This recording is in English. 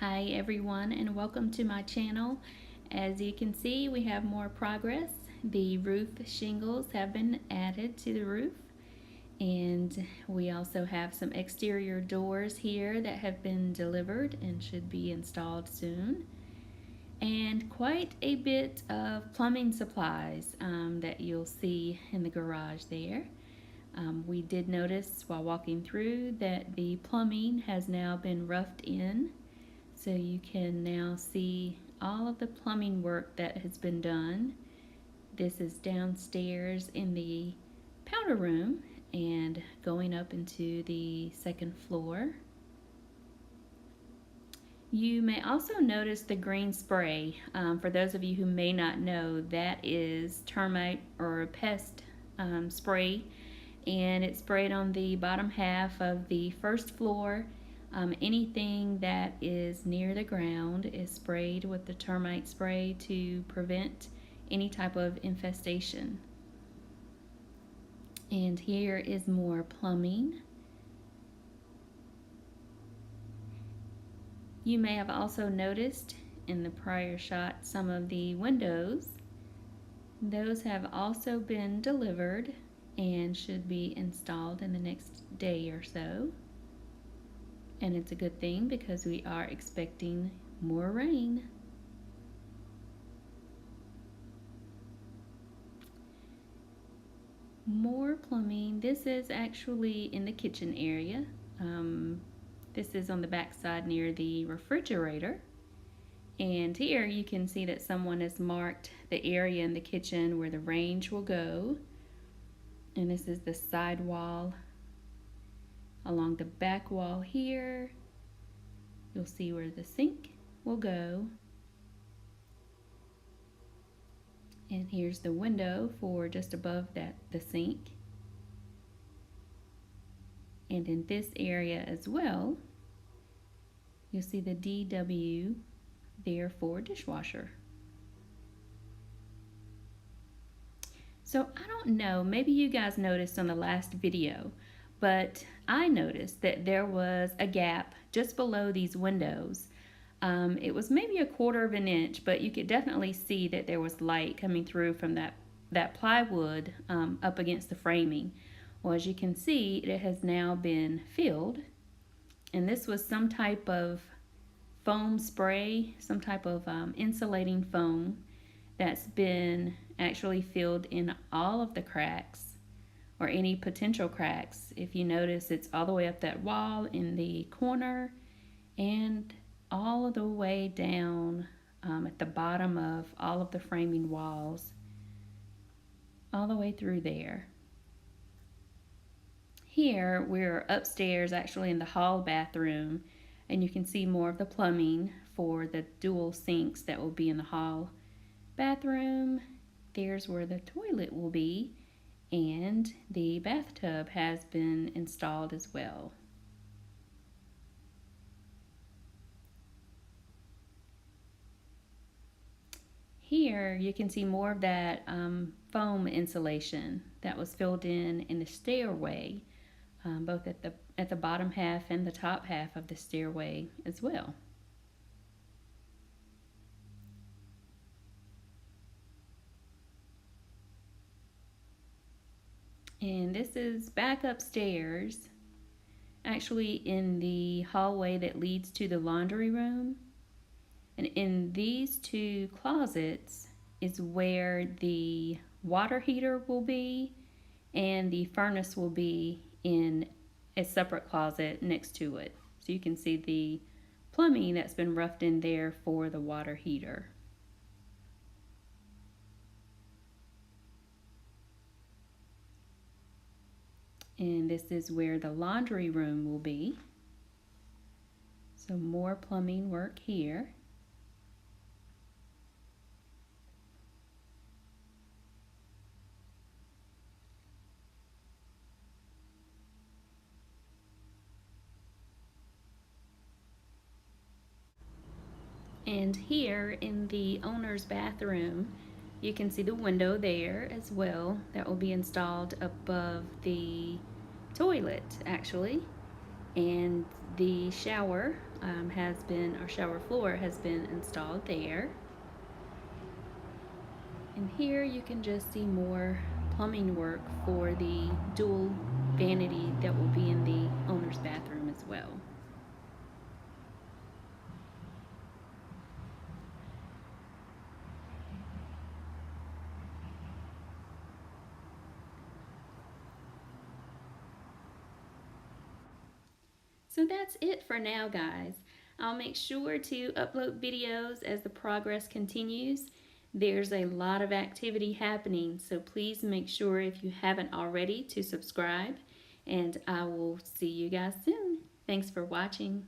Hi everyone, and welcome to my channel. As you can see, we have more progress. The roof shingles have been added to the roof, and we also have some exterior doors here that have been delivered and should be installed soon, and quite a bit of plumbing supplies that you'll see in the garage there. We did notice while walking through that the plumbing has now been roughed in, so you can now see all of the plumbing work that has been done. This is downstairs in the powder room and going up into the second floor. You may also notice the green spray. For those of you who may not know, that is termite or pest spray, and it's sprayed on the bottom half of the first floor. Anything that is near the ground is sprayed with the termite spray to prevent any type of infestation. And here is more plumbing. You may have also noticed in the prior shot some of the windows. Those have also been delivered and should be installed in the next day or so. And it's a good thing because we are expecting more rain. More plumbing. This is actually in the kitchen area. This is on the back side near the refrigerator. And here you can see that someone has marked the area in the kitchen where the range will go. And this is the side wall. Along the back wall here, you'll see where the sink will go. And here's the window for just above the sink. And in this area as well, you'll see the DW there for dishwasher. So I don't know, maybe you guys noticed on the last video, but I noticed that there was a gap just below these windows. It was maybe 1/4 of an inch, but you could definitely see that there was light coming through from that plywood up against the framing. Well, as you can see, it has now been filled, and this was some type of foam spray, some type of insulating foam that's been actually filled in all of the cracks or any potential cracks. If you notice, it's all the way up that wall in the corner and all of the way down at the bottom of all of the framing walls, all the way through there. Here we're upstairs actually in the hall bathroom, and you can see more of the plumbing for the dual sinks that will be in the hall bathroom. There's where the toilet will be, and the bathtub has been installed as well. Here you can see more of that foam insulation that was filled in the stairway, both at the bottom half and the top half of the stairway as well. And this is back upstairs, actually in the hallway that leads to the laundry room. And in these two closets is where the water heater will be, and the furnace will be in a separate closet next to it. So you can see the plumbing that's been roughed in there for the water heater. And this is where the laundry room will be. So more plumbing work here. And here in the owner's bathroom, you can see the window there as well that will be installed above the toilet actually. And the shower our shower floor has been installed there. And here you can just see more plumbing work for the dual vanity that will be in the owner's bathroom as well. So that's it for now, guys. I'll make sure to upload videos as the progress continues. There's a lot of activity happening, so please make sure, if you haven't already, to subscribe, and I will see you guys soon. Thanks for watching.